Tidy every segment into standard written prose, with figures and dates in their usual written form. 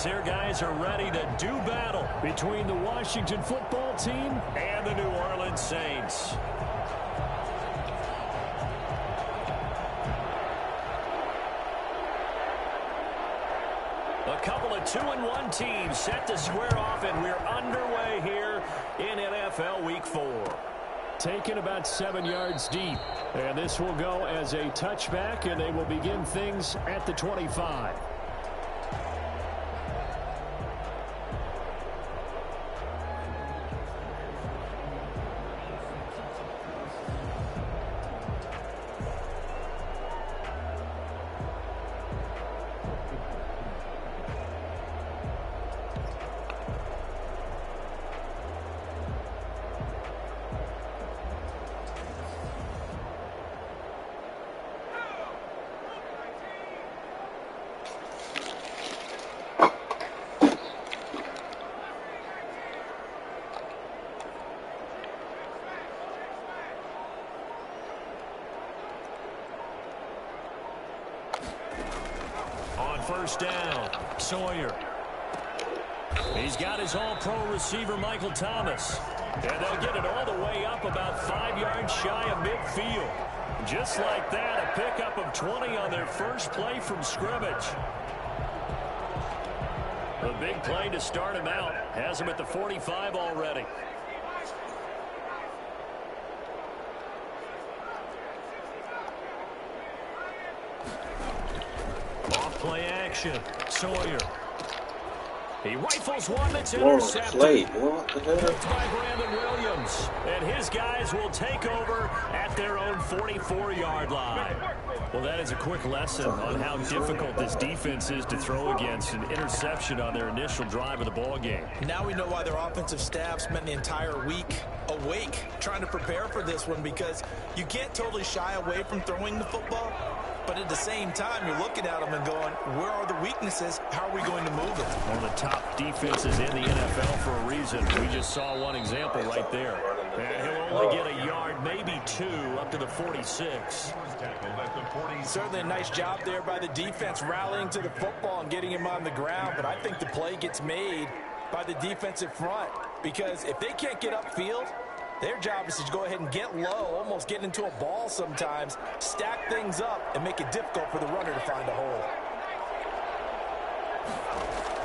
as their guys are ready to do battle between the Washington football team and the New Orleans Saints. A couple of 2-1 teams set to square off, and we're underway here in NFL Week 4. Taken about 7 yards deep, and this will go as a touchback, and they will begin things at the 25. First down, Sawyer. He's got his all-pro receiver, Michael Thomas. And they'll get it all the way up about 5 yards shy of midfield. Just like that, a pickup of 20 on their first play from scrimmage. A big play to start him out. Has him at the 45 already. Play action. Sawyer. He rifles one that's intercepted. Picked by Brandon Williams. And his guys will take over at their own 44-yard line. Well, that is a quick lesson on how difficult this defense is to throw against. An interception on their initial drive of the ball game. Now we know why their offensive staff spent the entire week awake trying to prepare for this one, because you can't totally shy away from throwing the football. But at the same time, you're looking at them and going, where are the weaknesses? How are we going to move it? One of the top defenses in the NFL for a reason. We just saw one example right there. And he'll only get a yard, maybe 2, up to the 46. Certainly a nice job there by the defense, rallying to the football and getting him on the ground. But I think the play gets made by the defensive front, because if they can't get upfield, their job is to go ahead and get low, almost get into a ball sometimes, stack things up, and make it difficult for the runner to find a hole.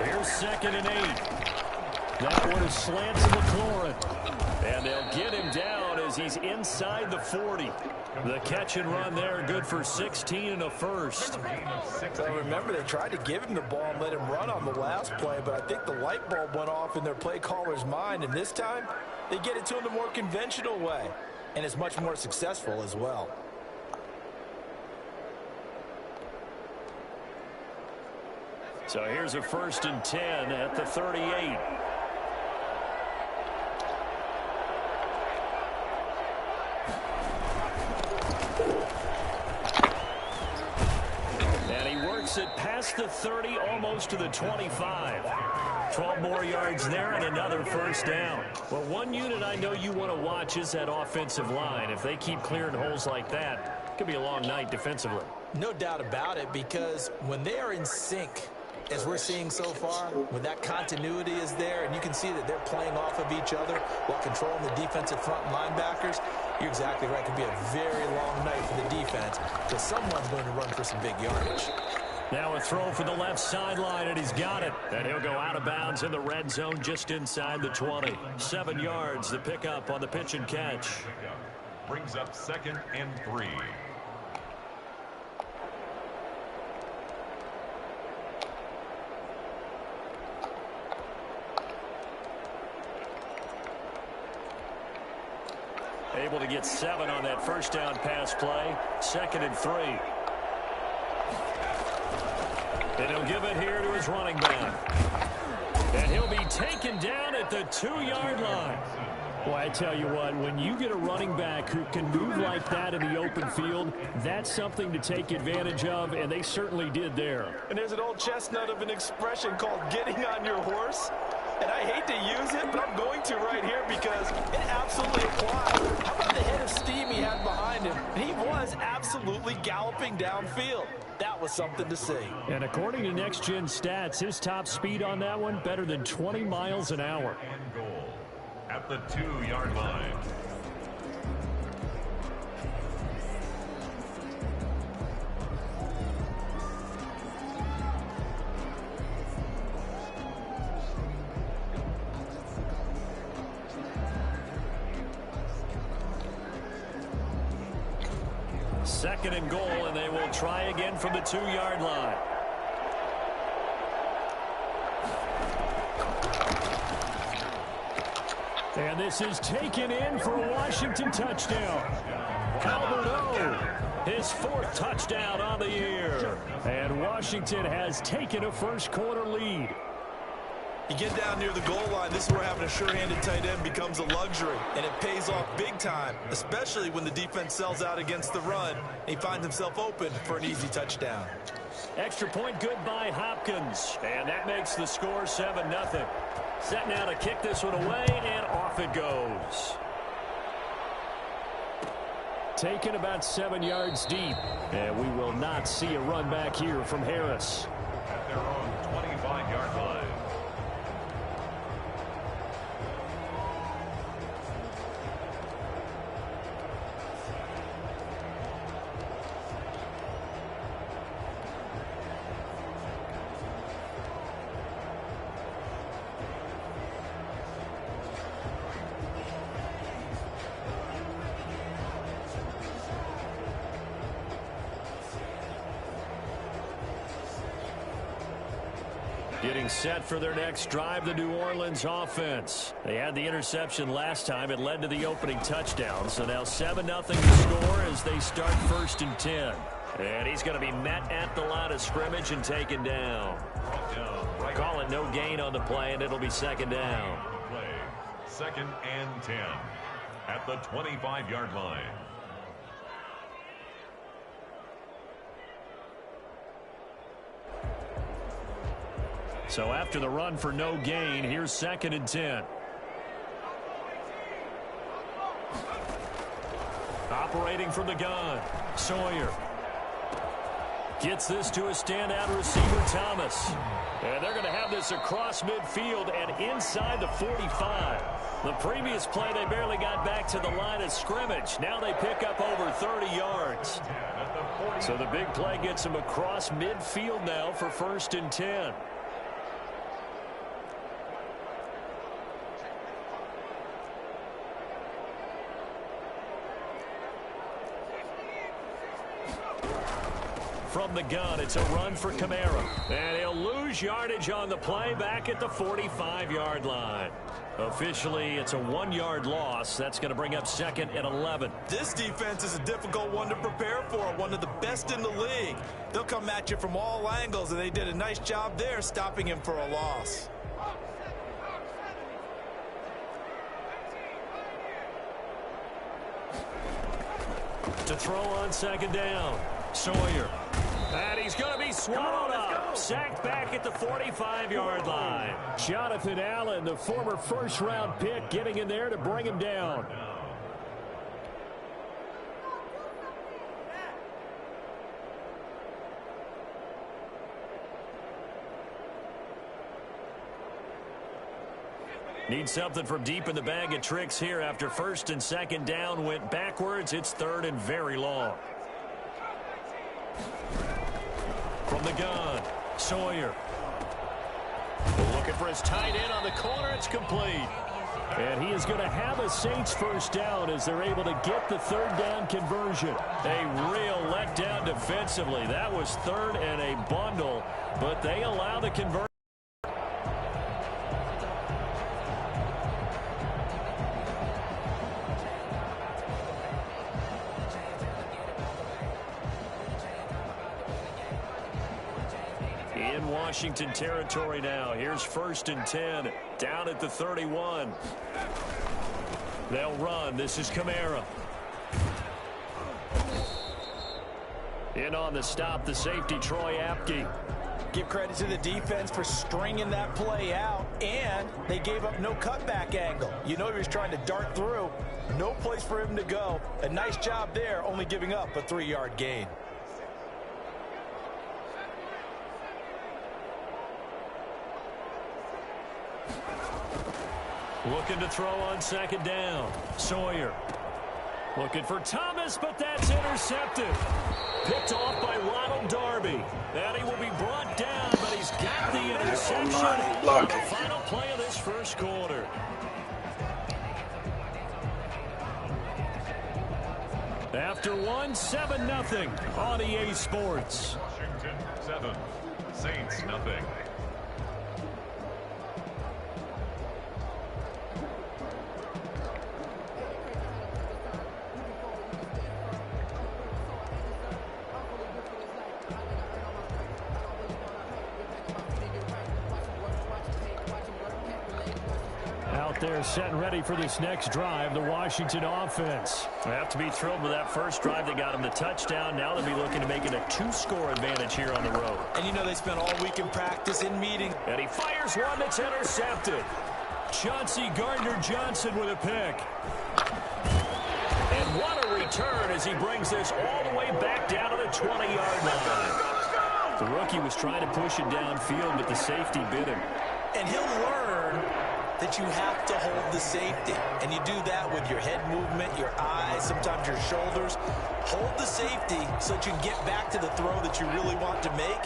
Here's 2nd and 8. That one is slants to McLaurin. And they'll get him down as he's inside the 40. The catch and run there, good for 16 and a first. So remember, they tried to give him the ball and let him run on the last play, but I think the light bulb went off in their play caller's mind, and this time they get it to him the more conventional way, and it's much more successful as well. So here's a 1st and 10 at the 38. It past the 30, almost to the 25. 12 more yards there and another first down. Well, one unit I know you want to watch is that offensive line. If they keep clearing holes like that, it could be a long night defensively. No doubt about it, because when they are in sync, as we're seeing so far, when that continuity is there and you can see that they're playing off of each other while controlling the defensive front linebackers, you're exactly right. It could be a very long night for the defense, because someone's going to run for some big yardage. Now a throw for the left sideline, and he's got it. And he'll go out of bounds in the red zone just inside the 20. 7 yards, the pickup on the pitch and catch. Brings up 2nd and 3. Able to get 7 on that first down pass play. 2nd and 3. And he'll give it here to his running back. And he'll be taken down at the 2-yard line. Well, I tell you what, when you get a running back who can move like that in the open field, that's something to take advantage of, and they certainly did there. And there's an old chestnut of an expression called getting on your horse. And I hate to use it, but I'm going to right here because it absolutely applies. How about the head of steam he had behind him? And he was absolutely galloping downfield. That was something to see. And according to Next Gen Stats, his top speed on that one, better than 20 miles an hour. And goal at the 2-yard line. Second and goal, and they will try again from the 2-yard line. And this is taken in for a Washington touchdown. Alberto, his 4th touchdown on the year. And Washington has taken a first-quarter lead. You get down near the goal line, this is where having a sure-handed tight end becomes a luxury, and it pays off big time, especially when the defense sells out against the run. He finds himself open for an easy touchdown. Extra point good by Hopkins, and that makes the score 7-0. Set now to kick this one away, and off it goes. Taken about 7 yards deep, and we will not see a run back here from Harris. At their own 25-yard line. Getting set for their next drive, the New Orleans offense. They had the interception last time. It led to the opening touchdown. So now 7-0 to score as they start 1st and 10. And he's going to be met at the line of scrimmage and taken down. Call it no gain on the play, and it'll be 2nd down. 2nd and 10 at the 25-yard line. So after the run for no gain, here's 2nd and 10. Operating from the gun, Sawyer. Gets this to a standout receiver, Thomas. And they're going to have this across midfield and inside the 45. The previous play, they barely got back to the line of scrimmage. Now they pick up over 30 yards. So the big play gets them across midfield now for 1st and 10. From the gun, it's a run for Kamara. And he'll lose yardage on the play back at the 45-yard line. Officially, it's a 1-yard loss. That's going to bring up 2nd and 11. This defense is a difficult one to prepare for, one of the best in the league. They'll come at you from all angles, and they did a nice job there stopping him for a loss. To throw on 2nd down, Sawyer. And he's going to be swallowed up. Sacked back at the 45-yard line. Jonathan Allen, the former first-round pick, getting in there to bring him down. Need something from deep in the bag of tricks here after 1st and 2nd down went backwards. It's 3rd and very long. From the gun, Sawyer. Looking for his tight end on the corner. It's complete. And he is going to have a Saints 1st down as they're able to get the 3rd down conversion. A real letdown defensively. That was 3rd and a bundle, but they allow the conversion. Washington territory now. Here's 1st and 10 down at the 31. They'll run. This is Kamara. In on the stop, the safety, Troy Apke. Give credit to the defense for stringing that play out, and they gave up no cutback angle. You know he was trying to dart through. No place for him to go. A nice job there, only giving up a 3-yard gain. Looking to throw on second down. Sawyer. Looking for Thomas, but that's intercepted. Picked off by Ronald Darby. And he will be brought down, but he's got the interception on the final play of this first quarter. After 7-0 on EA Sports. Washington 7, Saints nothing. They're set and ready for this next drive, the Washington offense. They have to be thrilled with that first drive that got them the touchdown. Now they'll be looking to make it a 2-score advantage here on the road. And you know they spent all week in practice, in meeting. And he fires one that's intercepted. Chauncey Gardner-Johnson with a pick. And what a return as he brings this all the way back down to the 20-yard line. The rookie was trying to push it downfield, but the safety bit him. And he'll learn that you have to hold the safety. And you do that with your head movement, your eyes, sometimes your shoulders. Hold the safety so that you can get back to the throw that you really want to make.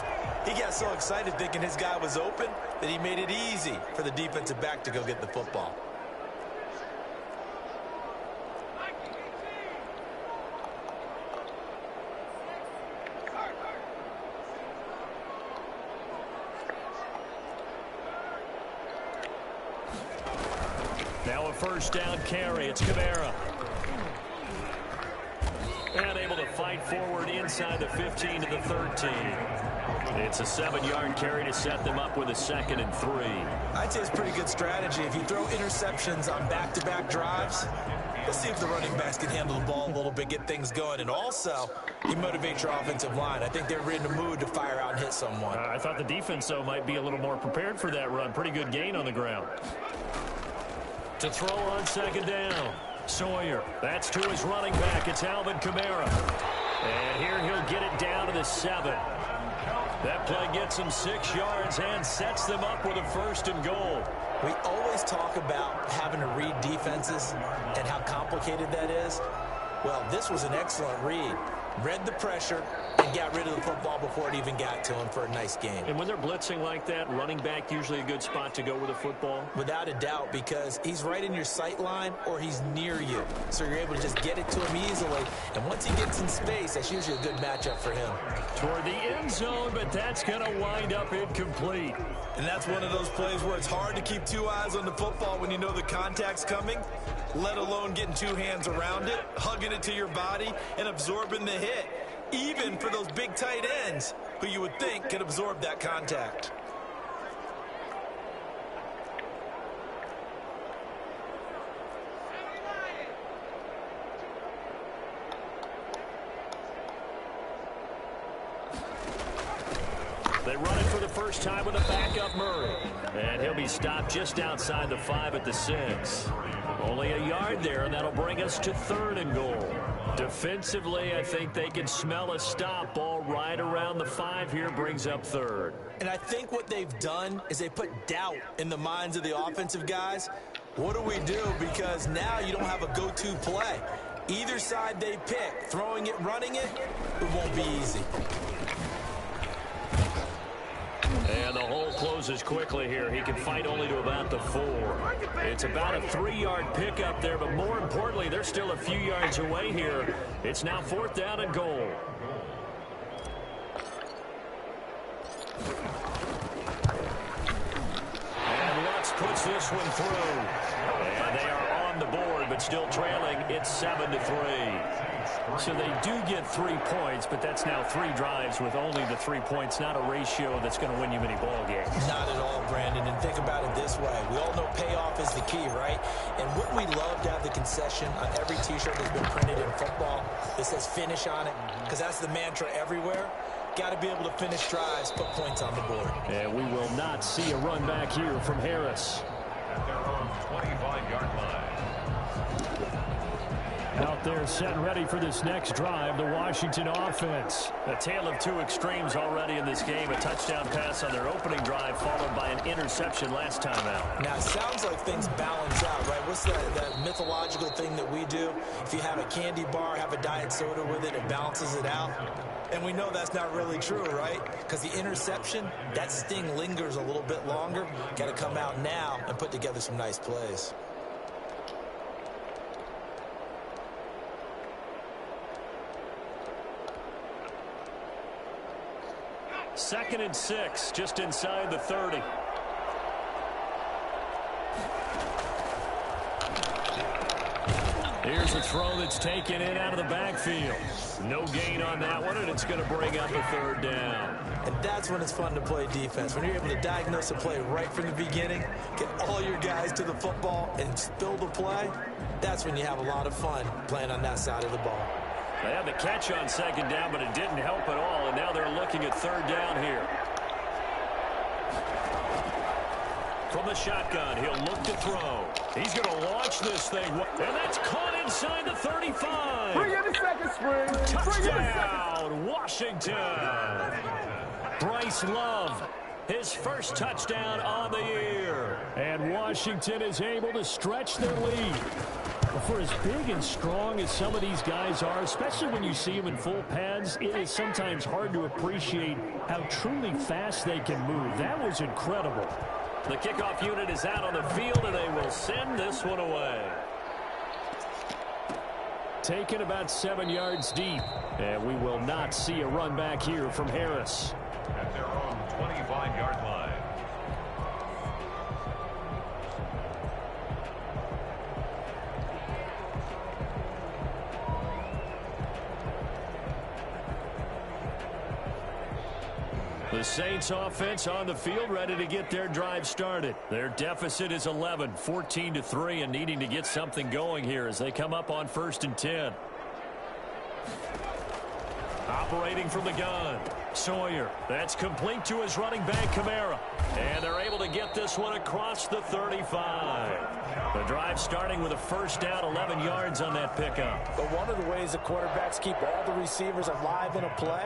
He got so excited thinking his guy was open that he made it easy for the defensive back to go get the football. Now a first down carry. It's Kamara. And able to fight forward inside the 15 to the 13. It's a 7-yard carry to set them up with a 2nd and 3. I'd say it's pretty good strategy. If you throw interceptions on back-to-back drives, let's see if the running backs can handle the ball a little bit, get things going. And also, you motivate your offensive line. I think they're in the mood to fire out and hit someone. I thought the defense, though, might be a little more prepared for that run. Pretty good gain on the ground. To throw on second down, Sawyer. That's to his running back. It's Alvin Kamara. And here he'll get it down to the 7. That play gets him 6 yards and sets them up with a 1st and goal. We always talk about having to read defenses and how complicated that is. Well, this was an excellent read. Read the pressure and got rid of the football before it even got to him for a nice game. And when they're blitzing like that, running back usually a good spot to go with the football? Without a doubt, because he's right in your sight line or he's near you. So you're able to just get it to him easily. And once he gets in space, that's usually a good matchup for him. Toward the end zone, but that's going to wind up incomplete. And that's one of those plays where it's hard to keep 2 eyes on the football when you know the contact's coming, let alone getting 2 hands around it, hugging it to your body, and absorbing the hit, even for those big tight ends who you would think could absorb that contact. They run it for the first time with a backup Murray. And he'll be stopped just outside the 5 at the 6. Only a yard there, and that'll bring us to 3rd and goal. Defensively, I think they can smell a stop. Ball right around the 5 here brings up 3rd. And I think what they've done is they put doubt in the minds of the offensive guys. What do we do? Because now you don't have a go-to play. Either side they pick, throwing it, running it, it won't be easy. And the hole closes quickly here. He can fight only to about the 4. It's about a 3-yard pickup there, but more importantly, they're still a few yards away here. It's now 4th down and goal. And Lutz puts this one through. And they are on the board, but still trailing. It's 7-3. So they do get 3 points, but that's now 3 drives with only the 3 points, not a ratio that's going to win you many ball games. Not at all, Brandon. And think about it this way. We all know payoff is the key, right? And wouldn't we love to have the concession on every T-shirt that's been printed in football that says finish on it? Because that's the mantra everywhere. Got to be able to finish drives, put points on the board. And we will not see a run back here from Harris. At their own 25-yard line. Out there set and ready for this next drive, the Washington offense. A tale of two extremes already in this game. A touchdown pass on their opening drive followed by an interception last time out. Now, it sounds like things balance out, right? What's that mythological thing that we do? If you have a candy bar, have a diet soda with it, it balances it out. And we know that's not really true, right? Because the interception, that sting lingers a little bit longer. Got to come out now and put together some nice plays. Second and 6, just inside the 30. Here's a throw that's taken in out of the backfield. No gain on that one, and it's going to bring up a third down. And that's when it's fun to play defense. When you're able to diagnose a play right from the beginning, get all your guys to the football, and spill the play, that's when you have a lot of fun playing on that side of the ball. They had the catch on second down, but it didn't help at all, and now they're looking at third down here. From the shotgun, he'll look to throw. He's going to launch this thing, and that's caught inside the 35. Bring in the second spring. Touchdown, Washington. Bryce Love, his first touchdown on the year. And Washington is able to stretch their lead. For as big and strong as some of these guys are, especially when you see them in full pads, it is sometimes hard to appreciate how truly fast they can move. That was incredible. The kickoff unit is out on the field, and they will send this one away. Taken about 7 yards deep, and we will not see a run back here from Harris. At their own 25-yard line. The Saints offense on the field ready to get their drive started. Their deficit is 11, 14-3, and needing to get something going here as they come up on 1st and 10. Operating from the gun, Sawyer. That's complete to his running back, Kamara. And they're able to get this one across the 35. The drive starting with a first down, 11 yards on that pickup. But one of the ways the quarterbacks keep all the receivers alive in a play,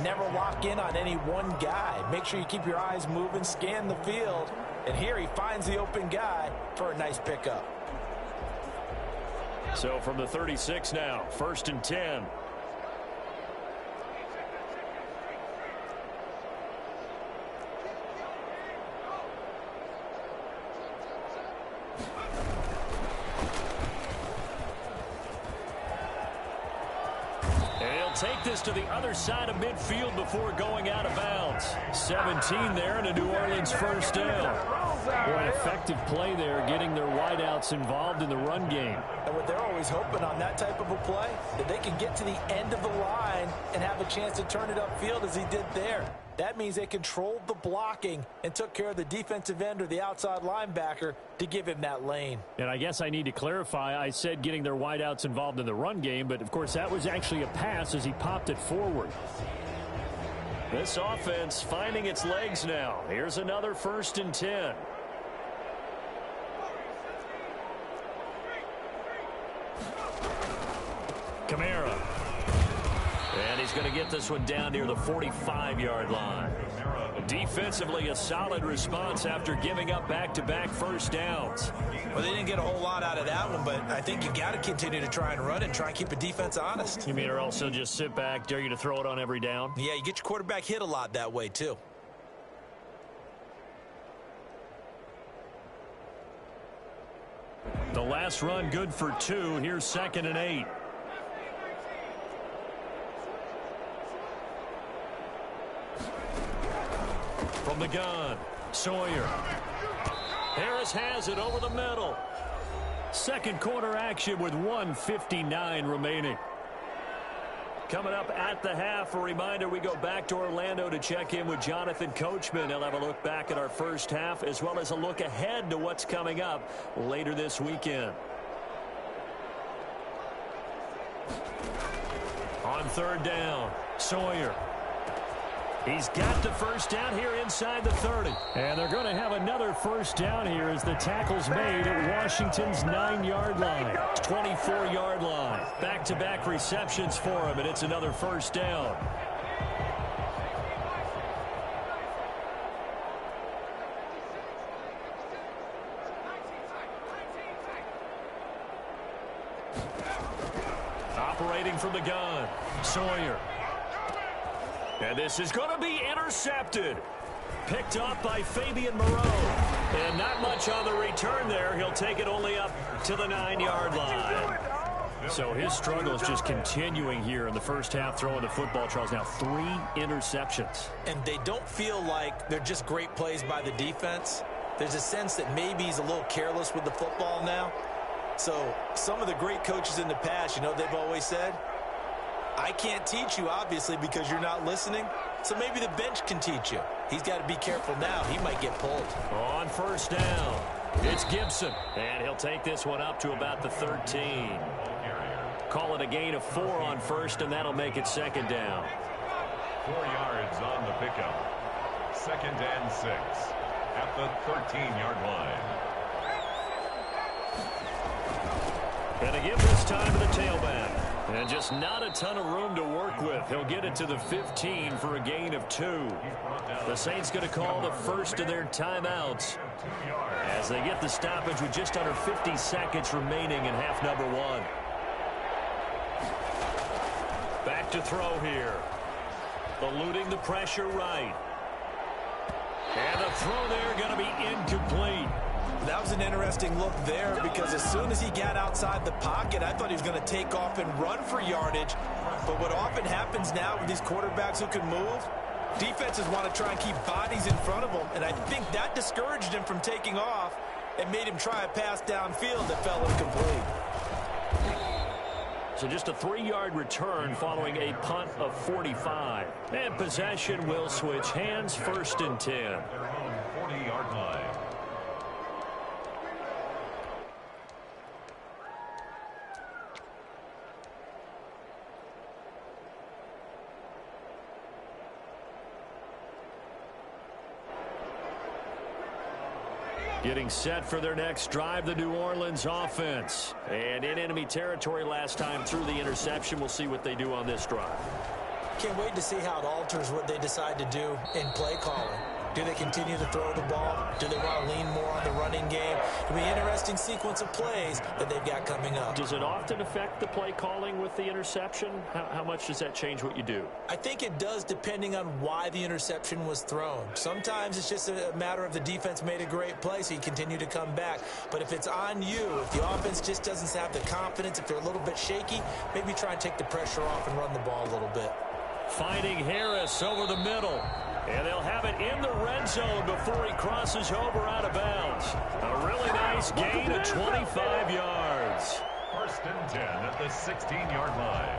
never lock in on any one guy. Make sure you keep your eyes moving, scan the field. And here he finds the open guy for a nice pickup. So from the 36 now, 1st and 10. Take this to the other side of midfield before going out of bounds. 17 there and a New Orleans first down. Boy, an effective play there, getting their wideouts involved in the run game. And what they're always hoping on that type of a play, that they can get to the end of the line and have a chance to turn it upfield as he did there. That means they controlled the blocking and took care of the defensive end or the outside linebacker to give him that lane. And I guess I need to clarify, I said getting their wideouts involved in the run game, but of course that was actually a pass as he popped it forward. This offense finding its legs now. Here's another 1st and 10. Kamara. And he's going to get this one down near the 45-yard line. Defensively, a solid response after giving up back-to-back first downs. Well, they didn't get a whole lot out of that one, but I think you got to continue to try and run it and try and keep the defense honest. You mean or also just sit back, dare you to throw it on every down? Yeah, you get your quarterback hit a lot that way, too. The last run good for 2. Here's 2nd and 8. From the gun, Sawyer. Harris has it over the middle. Second quarter action with 1:59 remaining. Coming up at the half, a reminder we go back to Orlando to check in with Jonathan Coachman. He'll have a look back at our first half as well as a look ahead to what's coming up later this weekend. On 3rd down, Sawyer. He's got the first down here inside the 30. And they're going to have another first down here as the tackle's made at Washington's 9-yard line. 24-yard line. Back-to-back receptions for him, and it's another first down. Operating from the gun, Sawyer. And this is going to be intercepted. Picked up by Fabian Moreau. And not much on the return there. He'll take it only up to the 9-yard line. So his struggle is just continuing here in the first half, throwing the football. Charles, now 3 interceptions. And they don't feel like they're just great plays by the defense. There's a sense that maybe he's a little careless with the football now. So some of the great coaches in the past, you know, they've always said, I can't teach you, obviously, because you're not listening. So maybe the bench can teach you. He's got to be careful now. He might get pulled. On first down, it's Gibson. And he'll take this one up to about the 13. Call it a gain of 4 on first, and that'll make it second down. 4 yards on the pickup. 2nd and 6 at the 13-yard line. And to give this time to the tailback. And just not a ton of room to work with. He'll get it to the 15 for a gain of 2. The Saints going to call the first of their timeouts as they get the stoppage with just under 50 seconds remaining in half number 1. Back to throw here. Eluding the pressure right. And the throw there going to be incomplete. That was an interesting look there because as soon as he got outside the pocket, I thought he was going to take off and run for yardage. But what often happens now with these quarterbacks who can move, defenses want to try and keep bodies in front of them. And I think that discouraged him from taking off and made him try a pass downfield that fell incomplete. So just a 3-yard return following a punt of 45. And possession will switch hands, 1st and 10. 40-yard line. Getting set for their next drive, the New Orleans offense. And in enemy territory last time through the interception. We'll see what they do on this drive. Can't wait to see how it alters what they decide to do in play calling. Do they continue to throw the ball? Do they want to lean more on the running game? It'll be an interesting sequence of plays that they've got coming up. Does it often affect the play calling with the interception? How much does that change what you do? I think it does depending on why the interception was thrown. Sometimes it's just a matter of the defense made a great play, so you continue to come back. But if it's on you, if the offense just doesn't have the confidence, if they're a little bit shaky, maybe try and take the pressure off and run the ball a little bit. Finding Harris over the middle. And they'll have it in the red zone before he crosses over out of bounds. A really nice gain of 25 yards. 1st and 10 at the 16-yard line.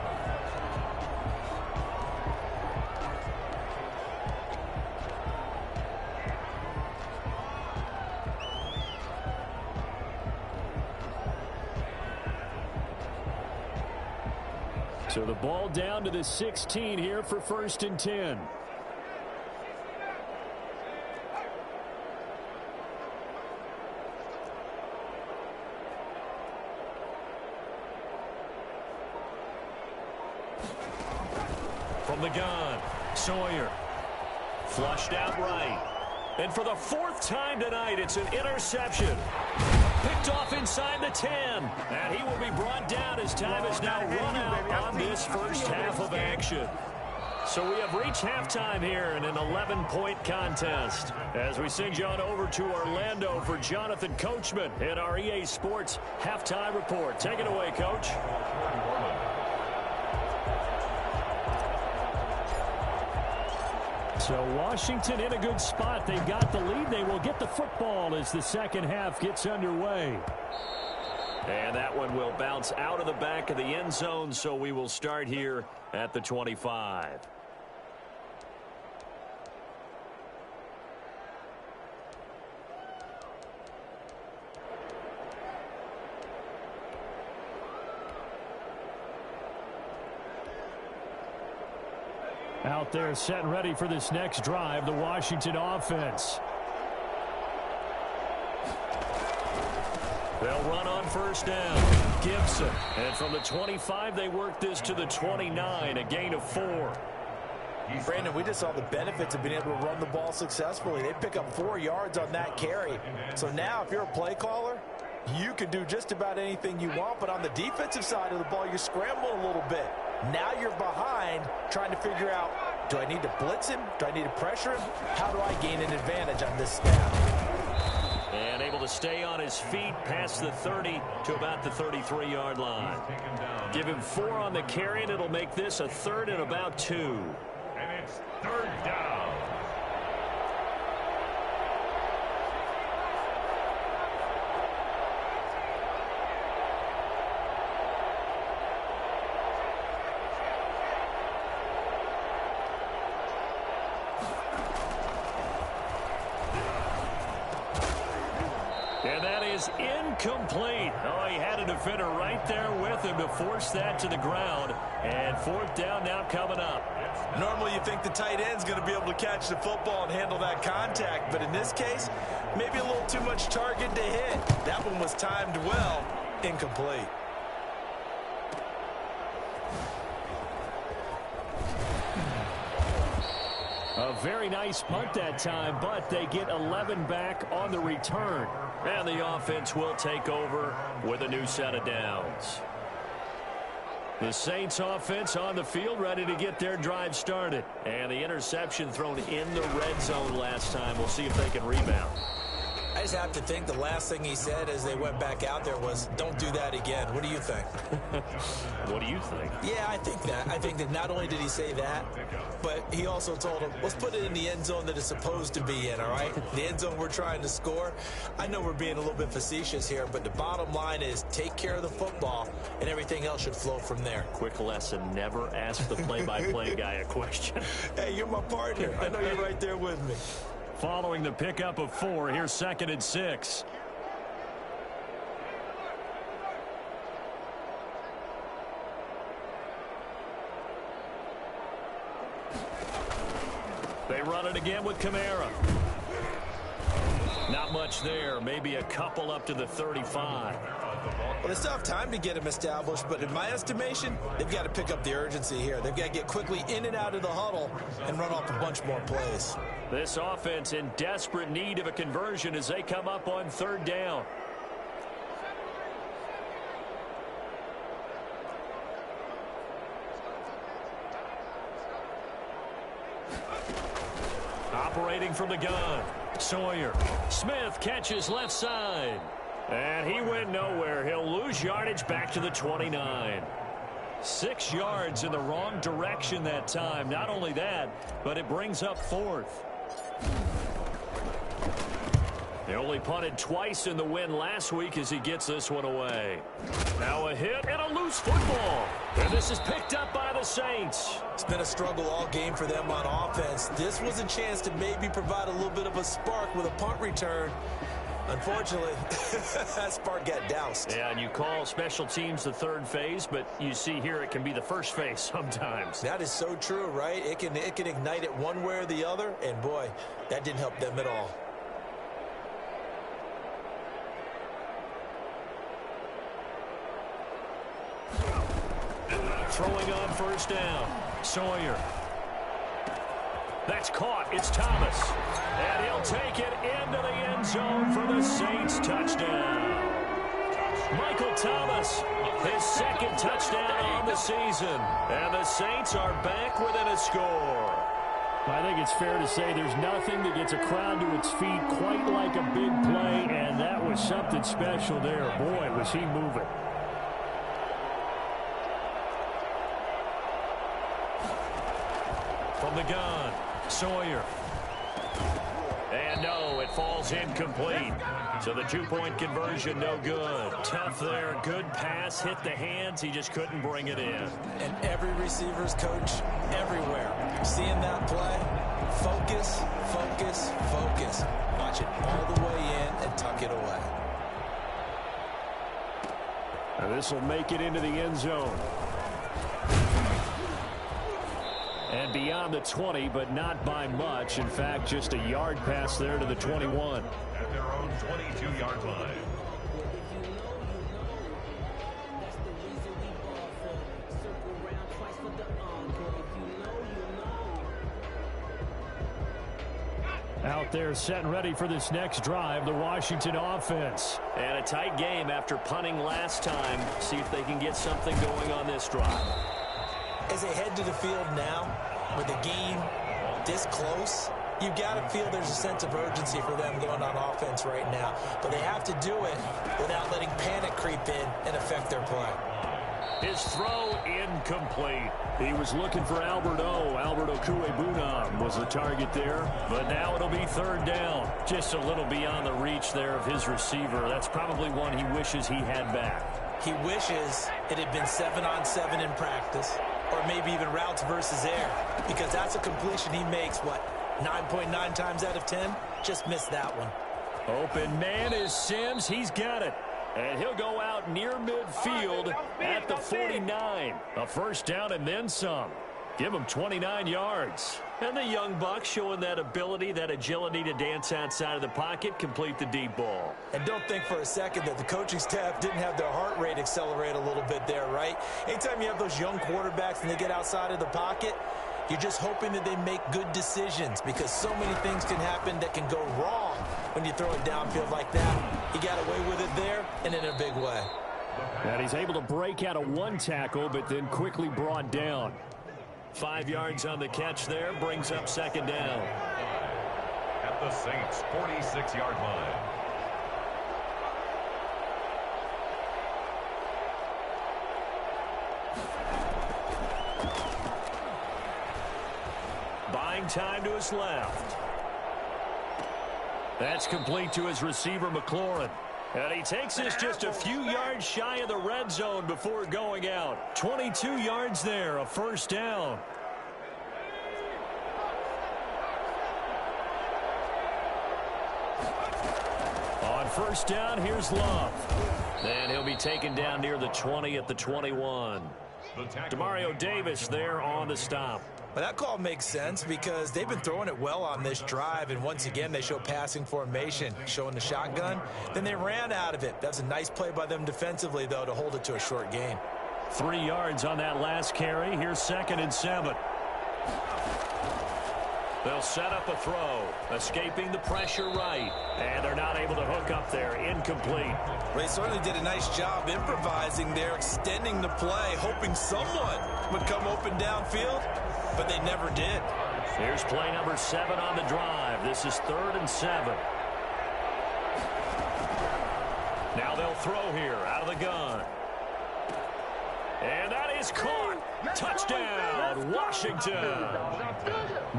So the ball down to the 16 here for 1st and 10. From the gun, Sawyer. Flushed out right. And for the 4th time tonight, it's an interception. Picked off inside the 10. And he will be brought down as time is now run out on this first half of action. So we have reached halftime here in an 11-point contest. As we send you on over to Orlando for Jonathan Coachman in our EA Sports Halftime Report. Take it away, Coach. So Washington in a good spot. They've got the lead. They will get the football as the second half gets underway. And that one will bounce out of the back of the end zone, so we will start here at the 25. Out there set and ready for this next drive, the Washington offense. They'll run on first down. Gibson. And from the 25, they work this to the 29, a gain of 4. Brandon, we just saw the benefits of being able to run the ball successfully. They pick up 4 yards on that carry. So now if you're a play caller, you can do just about anything you want. But on the defensive side of the ball, you're scrambling a little bit. Now you're behind trying to figure out, do I need to blitz him? Do I need to pressure him? How do I gain an advantage on this snap? And able to stay on his feet past the 30 to about the 33-yard line. Give him 4 on the carry, and it'll make this a 3rd and about 2. And it's 3rd down. And that is incomplete. Oh, he had a defender right there with him to force that to the ground. And 4th down now coming up. Normally you think the tight end's going to be able to catch the football and handle that contact. But in this case, maybe a little too much target to hit. That one was timed well. Incomplete. A very nice punt that time, but they get 11 back on the return. And the offense will take over with a new set of downs. The Saints offense on the field ready to get their drive started. And the interception thrown in the red zone last time. We'll see if they can rebound. I just have to think the last thing he said as they went back out there was, don't do that again. What do you think? What do you think? Yeah, I think that. I think that not only did he say that, but he also told him, let's put it in the end zone that it's supposed to be in, all right? The end zone we're trying to score. I know we're being a little bit facetious here, but the bottom line is take care of the football, and everything else should flow from there. Quick lesson, never ask the play-by-play guy a question. Hey, you're my partner. I know you're right there with me. Following the pickup of 4, here's 2nd and 6. They run it again with Kamara. Not much there. Maybe a couple up to the 35. Well, they still have time to get him established, but in my estimation, they've got to pick up the urgency here. They've got to get quickly in and out of the huddle and run off a bunch more plays. This offense in desperate need of a conversion as they come up on 3rd down. Operating from the gun, Sawyer. Smith catches left side. And he went nowhere. He'll lose yardage back to the 29. 6 yards in the wrong direction that time. Not only that, but it brings up 4th. They only punted twice in the win last week as he gets this one away. Now a hit and a loose football. And this is picked up by the Saints. It's been a struggle all game for them on offense. This was a chance to maybe provide a little bit of a spark with a punt return. Unfortunately, that spark got doused. Yeah, and you call special teams the 3rd phase, but you see here it can be the 1st phase sometimes. That is so true, right? It can ignite it one way or the other, and boy, that didn't help them at all. Throwing on first down, Sawyer. That's caught. It's Thomas. And he'll take it into the end zone for the Saints touchdown. Michael Thomas, his 2nd touchdown on the season. And the Saints are back within a score. I think it's fair to say there's nothing that gets a crowd to its feet quite like a big play, and that was something special there. Boy, was he moving. From the gun, Sawyer. And no, it falls incomplete. So the 2-point conversion, no good. Tough there, good pass, hit the hands. He just couldn't bring it in. And every receiver's coach everywhere. Seeing that play, focus, focus, focus. Watch it all the way in and tuck it away. Now this will make it into the end zone. And beyond the 20, but not by much. In fact, just a yard pass there to the 21. At their own 22-yard line. Out there set and ready for this next drive, the Washington offense. And a tight game after punting last time. See if they can get something going on this drive. As they head to the field now, with the game this close, you've got to feel there's a sense of urgency for them going on offense right now. But they have to do it without letting panic creep in and affect their play. His throw incomplete. He was looking for Alberto. Alberto Cuebunam was the target there. But now it'll be third down. Just a little beyond the reach there of his receiver. That's probably one he wishes he had back. He wishes it had been 7-on-7 in practice, or maybe even routes versus air, because that's a completion he makes, 9.9 times out of 10? Just missed that one. Open man is Sims. He's got it. And he'll go out near midfield at the 49. A first down and then some. Give him 29 yards. And the young buck showing that ability, that agility to dance outside of the pocket, complete the deep ball. And don't think for a second that the coaching staff didn't have their heart rate accelerate a little bit there, right? Anytime you have those young quarterbacks and they get outside of the pocket, you're just hoping that they make good decisions, because so many things can happen that can go wrong when you throw it downfield like that. He got away with it there and in a big way. And he's able to break out of one tackle, but then quickly brought down. 5 yards on the catch there, brings up second down. At the Saints' 46-yard line. Buying time to his left. That's complete to his receiver, McLaurin. And he takes this just a few yards shy of the red zone before going out. 22 yards there, a first down. On first down, here's Love. And he'll be taken down near the 20 at the 21. Demario Davis there on the stop. But that call makes sense because they've been throwing it well on this drive, and once again they show passing formation, showing the shotgun. Then they ran out of it. That's a nice play by them defensively, though, to hold it to a short gain. 3 yards on that last carry. Here's 2nd and 7. They'll set up a throw, escaping the pressure right, and they're not able to hook up there. Incomplete. Well, they certainly did a nice job improvising there, extending the play, hoping someone would come open downfield, but they never did. Here's play number 7 on the drive. This is 3rd and 7. Now they'll throw here out of the gun. And that is caught. Touchdown, Washington.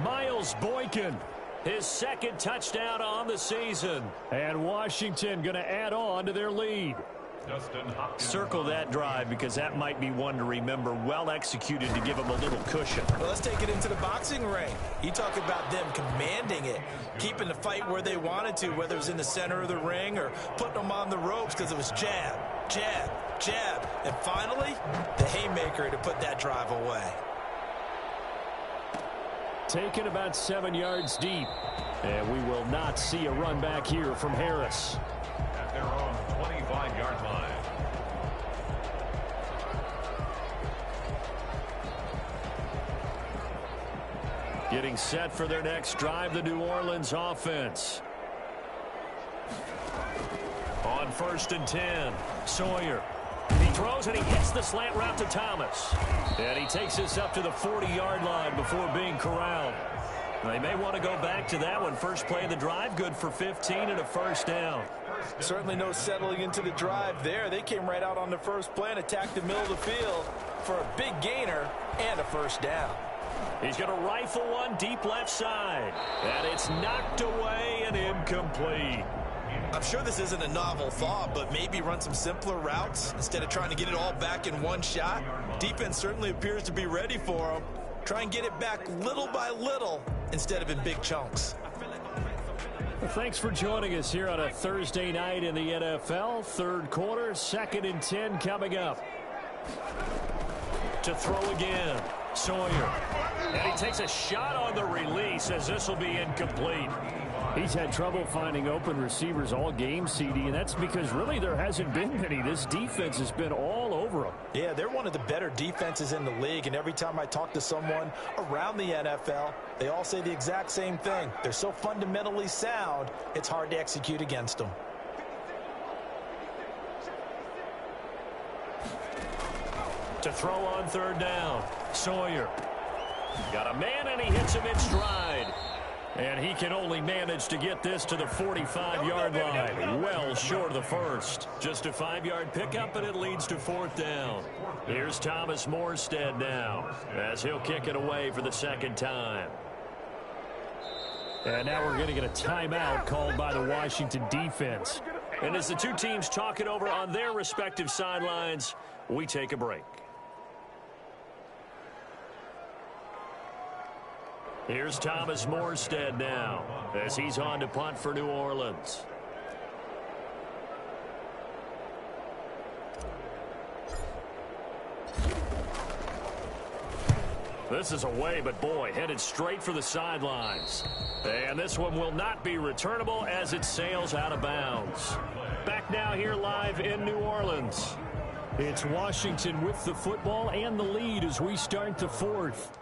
Miles Boykin, his 2nd touchdown on the season. And Washington going to add on to their lead. Circle that drive because that might be one to remember. Well executed to give them a little cushion. Well, let's take it into the boxing ring. You talk about them commanding it, keeping the fight where they wanted to, whether it was in the center of the ring or putting them on the ropes, because it was jab, jab, jab. And finally, the haymaker to put that drive away. Taken about 7 yards deep. And we will not see a run back here from Harris. At their own 25-yard line. Getting set for their next drive, the New Orleans offense. On 1st and 10, Sawyer. He throws and he hits the slant route to Thomas. And he takes this up to the 40-yard line before being corralled. They may want to go back to that one. First play of the drive, good for 15 and a first down. Certainly no settling into the drive there. They came right out on the first play and attacked the middle of the field for a big gainer and a first down. He's going to rifle one deep left side. And it's knocked away and incomplete. I'm sure this isn't a novel thought, but maybe run some simpler routes instead of trying to get it all back in one shot. Defense certainly appears to be ready for them. Try and get it back little by little instead of in big chunks. Well, thanks for joining us here on a Thursday night in the NFL. 3rd quarter, 2nd and 10 coming up. To throw again. Sawyer. And he takes a shot on the release as this will be incomplete. He's had trouble finding open receivers all game, CD, and that's because really there hasn't been many. This defense has been all over them. Yeah, they're one of the better defenses in the league, and every time I talk to someone around the NFL, they all say the exact same thing. They're so fundamentally sound, it's hard to execute against them. To throw on third down, Sawyer. Got a man, and he hits him in stride. And he can only manage to get this to the 45-yard line. Well short of the first. Just a 5-yard pickup, and it leads to fourth down. Here's Thomas Morstead now, as he'll kick it away for the second time. And now we're going to get a timeout called by the Washington defense. And as the two teams talk it over on their respective sidelines, we take a break. Here's Thomas Morstead now, as he's on to punt for New Orleans. This is away, but boy, headed straight for the sidelines. And this one will not be returnable as it sails out of bounds. Back now here live in New Orleans. It's Washington with the football and the lead as we start the fourth.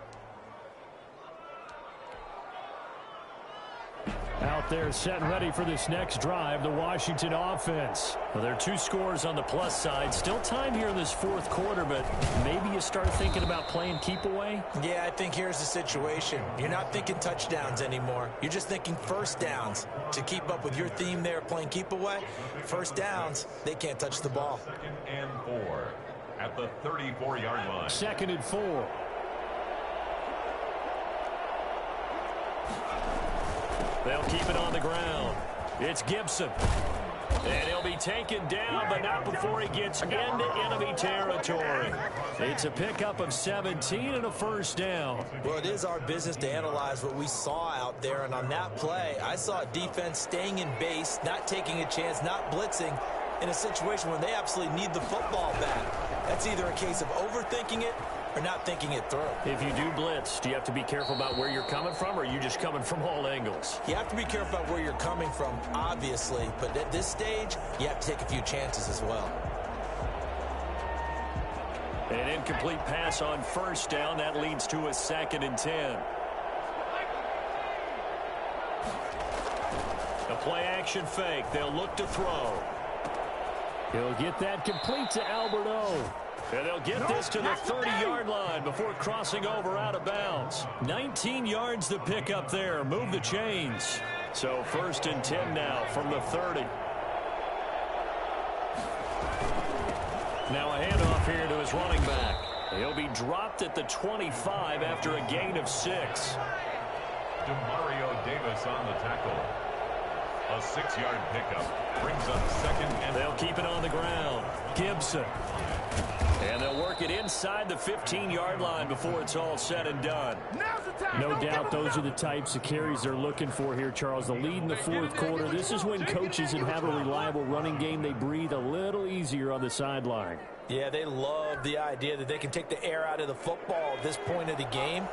Out there set and ready for this next drive, the Washington offense. Well, there are two scores on the plus side. Still time here in this fourth quarter, but maybe you start thinking about playing keep away? Yeah, I think here's the situation. You're not thinking touchdowns anymore. You're just thinking first downs. To keep up with your theme there, playing keep away, first downs, they can't touch the ball. 2nd and 4 at the 34-yard line. 2nd and 4. They'll keep it on the ground. It's Gibson. And he'll be taken down, but not before he gets into enemy territory. It's a pickup of 17 and a first down. Well, it is our business to analyze what we saw out there, and on that play, I saw a defense staying in base, not taking a chance, not blitzing, in a situation when they absolutely need the football back. That's either a case of overthinking it or not thinking it through. If you do blitz, do you have to be careful about where you're coming from, or are you just coming from all angles? You have to be careful about where you're coming from, obviously, but at this stage, you have to take a few chances as well. An incomplete pass on first down. That leads to a 2nd and 10. A play-action fake. They'll look to throw. He'll get that complete to Alberto. And they'll get this to the 30-yard line before crossing over out of bounds. 19 yards to pick up there. Move the chains. So 1st and 10 now from the 30. Now a handoff here to his running back. He'll be dropped at the 25 after a gain of 6. Demario Davis on the tackle. A 6-yard pickup brings up 2nd and... They'll keep it on the ground. Gibson. And they'll work it inside the 15-yard line before it's all said and done. No doubt those are the types of carries they're looking for here, Charles. The lead in the fourth quarter. This is when coaches that have a reliable running game, they breathe a little easier on the sideline. Yeah, they love the idea that they can take the air out of the football at this point of the game.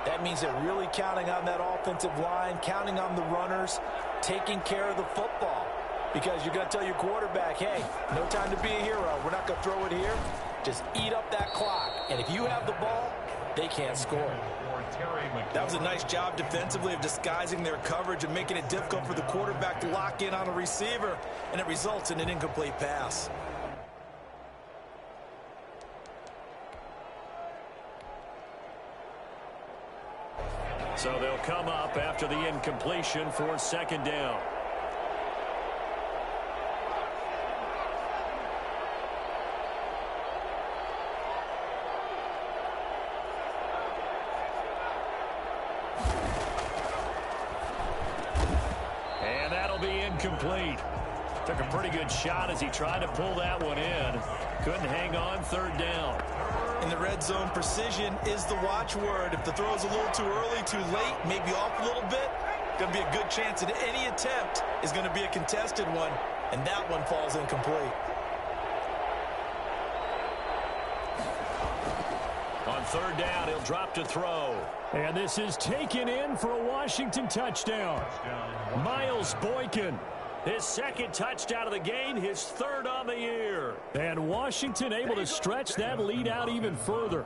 That means they're really counting on that offensive line, counting on the runners, taking care of the football. Because you're going to tell your quarterback, hey, no time to be a hero. We're not going to throw it here. Just eat up that clock. And if you have the ball, they can't score. That was a nice job defensively of disguising their coverage and making it difficult for the quarterback to lock in on a receiver. And it results in an incomplete pass. So they'll come up after the incompletion for 2nd down. And that'll be incomplete. Took a pretty good shot as he tried to pull that one in. Couldn't hang on 3rd down. In the red zone, precision is the watchword. If the throw's a little too early, too late, maybe off a little bit, going to be a good chance that any attempt is going to be a contested one, and that one falls incomplete. On third down, he'll drop to throw. And this is taken in for a Washington touchdown. Miles Boykin. His second touchdown of the game, his third on the year. And Washington able to stretch that lead out even further.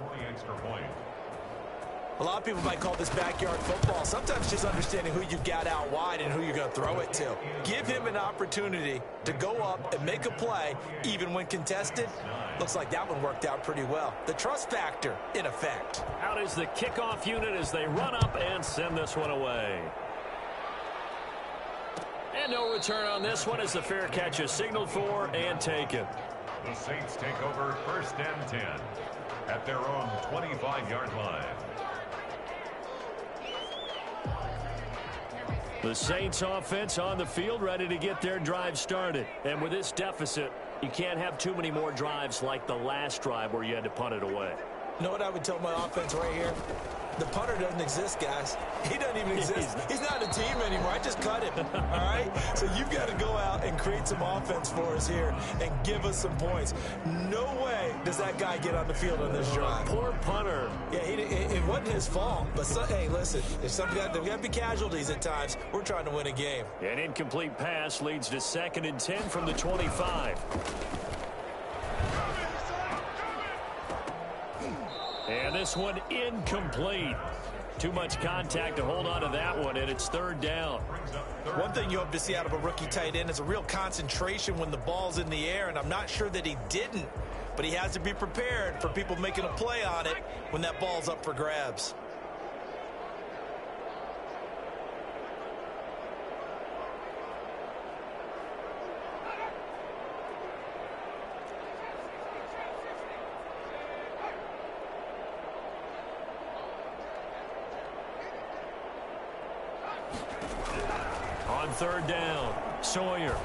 A lot of people might call this backyard football. Sometimes just understanding who you got out wide and who you're going to throw it to. Give him an opportunity to go up and make a play, even when contested. Looks like that one worked out pretty well. The trust factor in effect. Out is the kickoff unit as they run up and send this one away. And no return on this one as the fair catch is signaled for and taken. The Saints take over 1st and 10 at their own 25-yard line. The Saints offense on the field ready to get their drive started. And with this deficit, you can't have too many more drives like the last drive where you had to punt it away. You know what I would tell my offense right here? The punter doesn't exist, guys. He doesn't even exist. He's not a team anymore. I just cut him, all right? So you've got to go out and create some offense for us here and give us some points. No way does that guy get on the field on this drive. Poor punter. Yeah, it wasn't his fault. But, hey, listen, there's got to be casualties at times. We're trying to win a game. An incomplete pass leads to 2nd and 10 from the 25. And this one incomplete. Too much contact to hold on to that one, and it's 3rd down. One thing you hope to see out of a rookie tight end is a real concentration when the ball's in the air, and I'm not sure that he didn't, but he has to be prepared for people making a play on it when that ball's up for grabs. On 3rd down, Sawyer.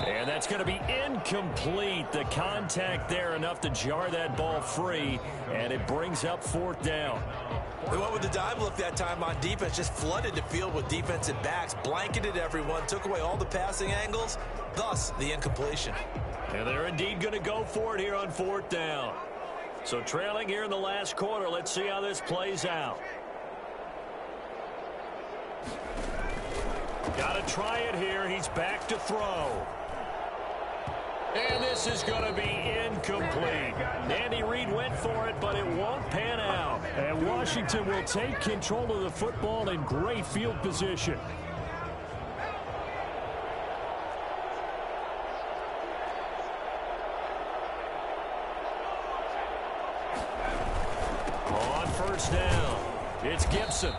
And that's going to be incomplete. The contact there enough to jar that ball free, and it brings up 4th down. They went with the dive look that time on defense, just flooded the field with defensive backs, blanketed everyone, took away all the passing angles, thus the incompletion. And they're indeed going to go for it here on 4th down. So trailing here in the last quarter, let's see how this plays out. Got to try it here. He's back to throw. And this is going to be incomplete. Andy Reid went for it, but it won't pan out. And Washington will take control of the football in great field position. On 1st down, it's Gibson.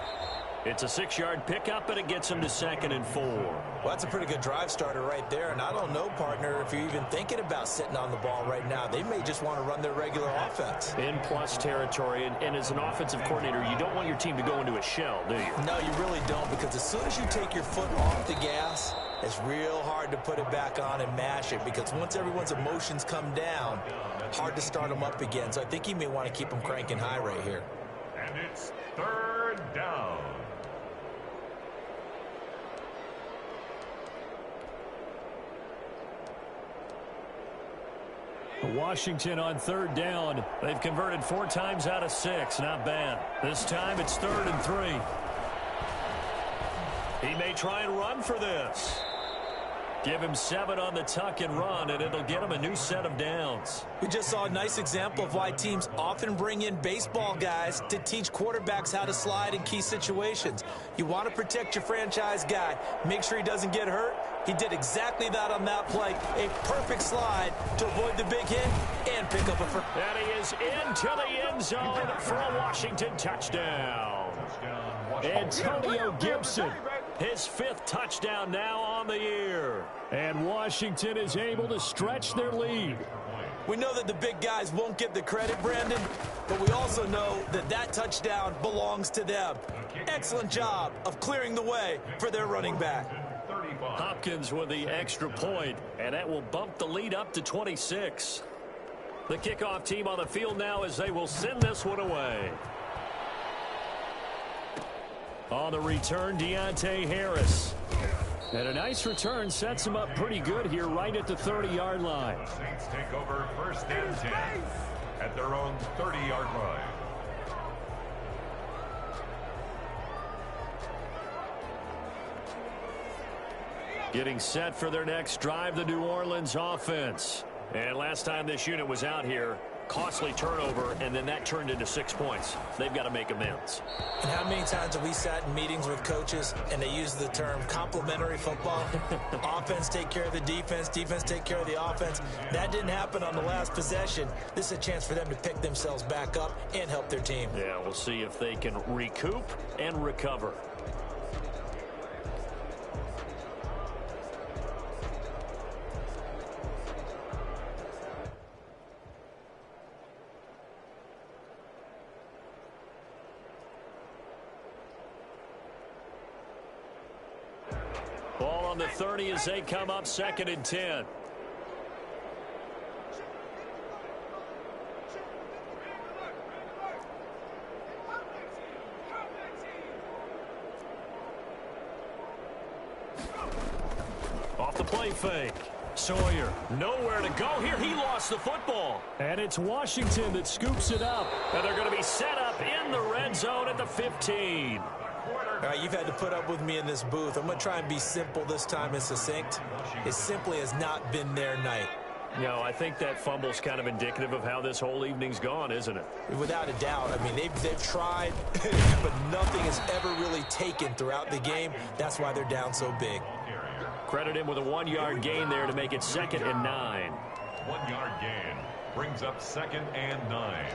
It's a 6-yard pickup, and it gets him to 2nd and 4. Well, that's a pretty good drive starter right there, and I don't know, partner, if you're even thinking about sitting on the ball right now. They may just want to run their regular offense. In plus territory, and as an offensive coordinator, you don't want your team to go into a shell, do you? No, you really don't, because as soon as you take your foot off the gas, it's real hard to put it back on and mash it, because once everyone's emotions come down, hard to start them up again. So I think you may want to keep them cranking high right here. And it's 3rd down. Washington on 3rd down. They've converted 4 times out of 6. Not bad. This time it's 3rd and 3. He may try and run for this. Give him 7 on the tuck and run, and it'll get him a new set of downs. We just saw a nice example of why teams often bring in baseball guys to teach quarterbacks how to slide in key situations. You want to protect your franchise guy. Make sure he doesn't get hurt. He did exactly that on that play. A perfect slide to avoid the big hit and pick up a first. And he is into the end zone for a Washington touchdown. Antonio Gibson. His 5th touchdown now on the year. And Washington is able to stretch their lead. We know that the big guys won't get the credit, Brandon, but we also know that that touchdown belongs to them. Excellent job of clearing the way for their running back. Hopkins with the extra point, and that will bump the lead up to 26. The kickoff team on the field now as they will send this one away. On the return, Deontay Harris. And a nice return sets him up pretty good here right at the 30-yard line. Saints take over 1st and 10 at their own 30-yard line. Getting set for their next drive, the New Orleans offense. And last time this unit was out here, costly turnover, and then that turned into 6 points. They've got to make amends. And how many times have we sat in meetings with coaches and they use the term complementary football? Offense take care of the defense, defense take care of the offense. That didn't happen on the last possession. This is a chance for them to pick themselves back up and help their team. Yeah, we'll see if they can recoup and recover. Ball on the 30 as they come up 2nd and 10. Off the play fake. Sawyer, nowhere to go here. He lost the football. And it's Washington that scoops it up. And they're going to be set up in the red zone at the 15. All right, you've had to put up with me in this booth. I'm going to try and be simple this time and succinct. It simply has not been their night. No, I think that fumble's kind of indicative of how this whole evening's gone, isn't it? Without a doubt. I mean, they've tried, but nothing has ever really taken throughout the game. That's why they're down so big. Credit him with a 1-yard gain there to make it 2nd and 9. 1-yard gain brings up 2nd and 9.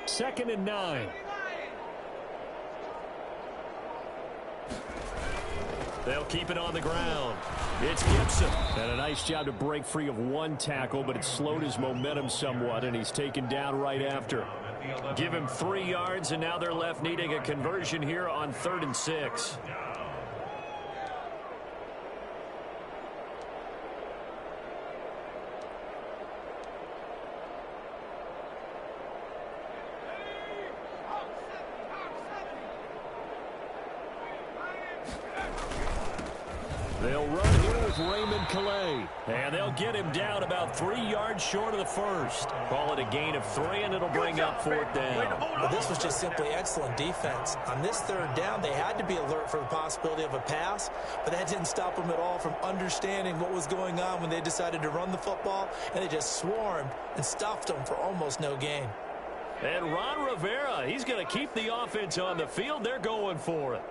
Second and 9. They'll keep it on the ground. It's Gibson. And a nice job to break free of one tackle, but it slowed his momentum somewhat, and he's taken down right after. Give him 3 yards, and now they're left needing a conversion here on 3rd and 6. They'll run here with Raymond Calais. And they'll get him down about 3 yards short of the first. Call it a gain of 3, and it'll bring up 4th down. Well, this was just simply excellent defense. On this 3rd down, they had to be alert for the possibility of a pass, but that didn't stop them at all from understanding what was going on when they decided to run the football, and they just swarmed and stuffed them for almost no gain. And Ron Rivera, he's going to keep the offense on the field. They're going for it.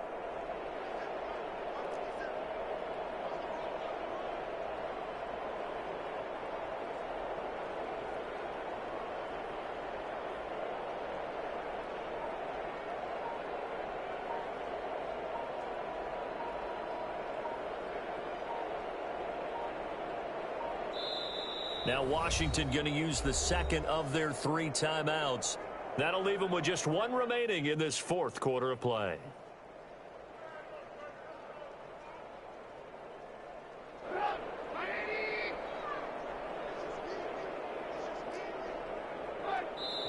Now Washington going to use the 2nd of their 3 timeouts. That'll leave them with just 1 remaining in this 4th quarter of play.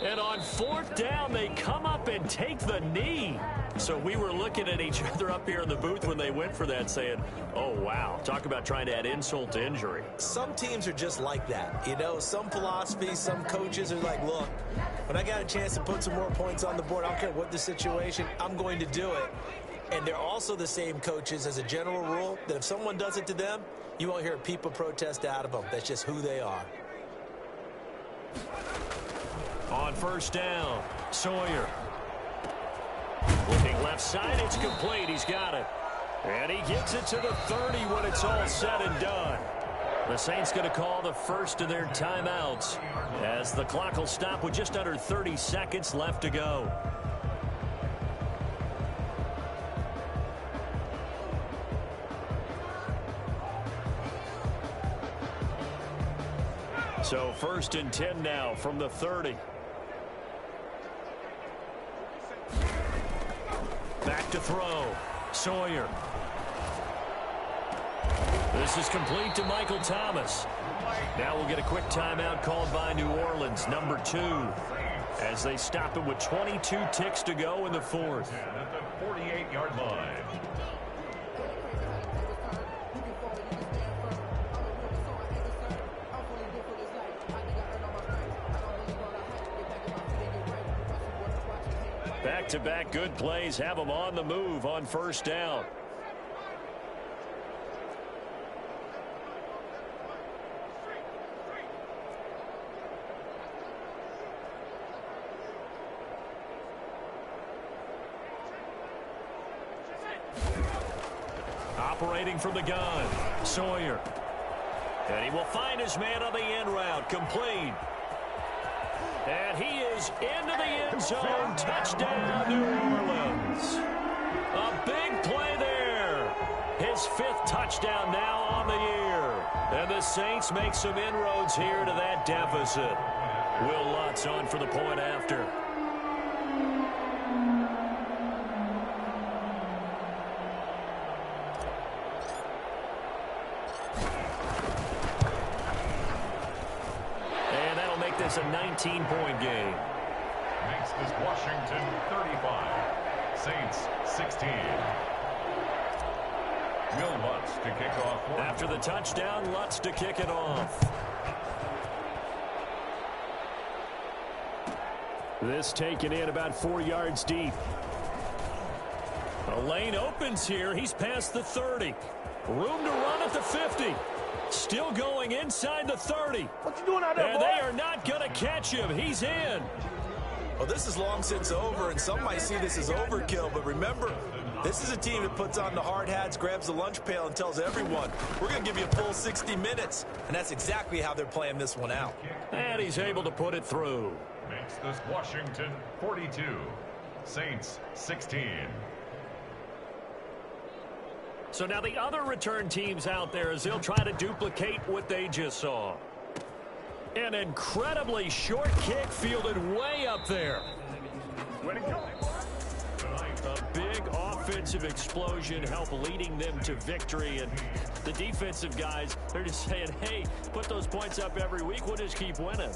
And on 4th down, they come up and take the knee. So we were looking at each other up here in the booth when they went for that saying, oh, wow, talk about trying to add insult to injury. Some teams are just like that. You know, some philosophies, some coaches are like, look, when I got a chance to put some more points on the board, I don't care what the situation, I'm going to do it. And they're also the same coaches as a general rule that if someone does it to them, you won't hear a peep of protest out of them. That's just who they are. On 1st down, Sawyer. Looking left side, it's complete. He's got it. And he gets it to the 30 when it's all said and done. The Saints going to call the first of their timeouts as the clock will stop with just under 30 seconds left to go. So 1st and 10 now from the 30. Back to throw. Sawyer. This is complete to Michael Thomas. Now we'll get a quick timeout called by New Orleans, number 2, as they stop it with 22 ticks to go in the 4th. At the 48-yard line. Back-to-back good plays have them on the move on 1st down. Operating from the gun, Sawyer. And he will find his man on the end route, complete. And he is into the end zone. Touchdown, New Orleans. A big play there. His 5th touchdown now on the year. And the Saints make some inroads here to that deficit. Will Lutz on for the point after. This a 19-point game. Makes this Washington 35. Saints 16. Will Lutz to kick off. After the touchdown, Lutz to kick it off. This taken in about 4 yards deep. A lane opens here. He's past the 30. Room to run at the 50. Still going inside the 30. What you doing out there, and boy? They are not going to catch him. He's in. Well, this is long since over, and some might see this as overkill. But remember, this is a team that puts on the hard hats, grabs the lunch pail, and tells everyone, we're going to give you a full 60 minutes. And that's exactly how they're playing this one out. And he's able to put it through. Makes this Washington 42. Saints 16. So now the other return teams out there as they'll try to duplicate what they just saw. An incredibly short kick fielded way up there. A big offensive explosion help leading them to victory. And the defensive guys, they're just saying, hey, put those points up every week. We'll just keep winning.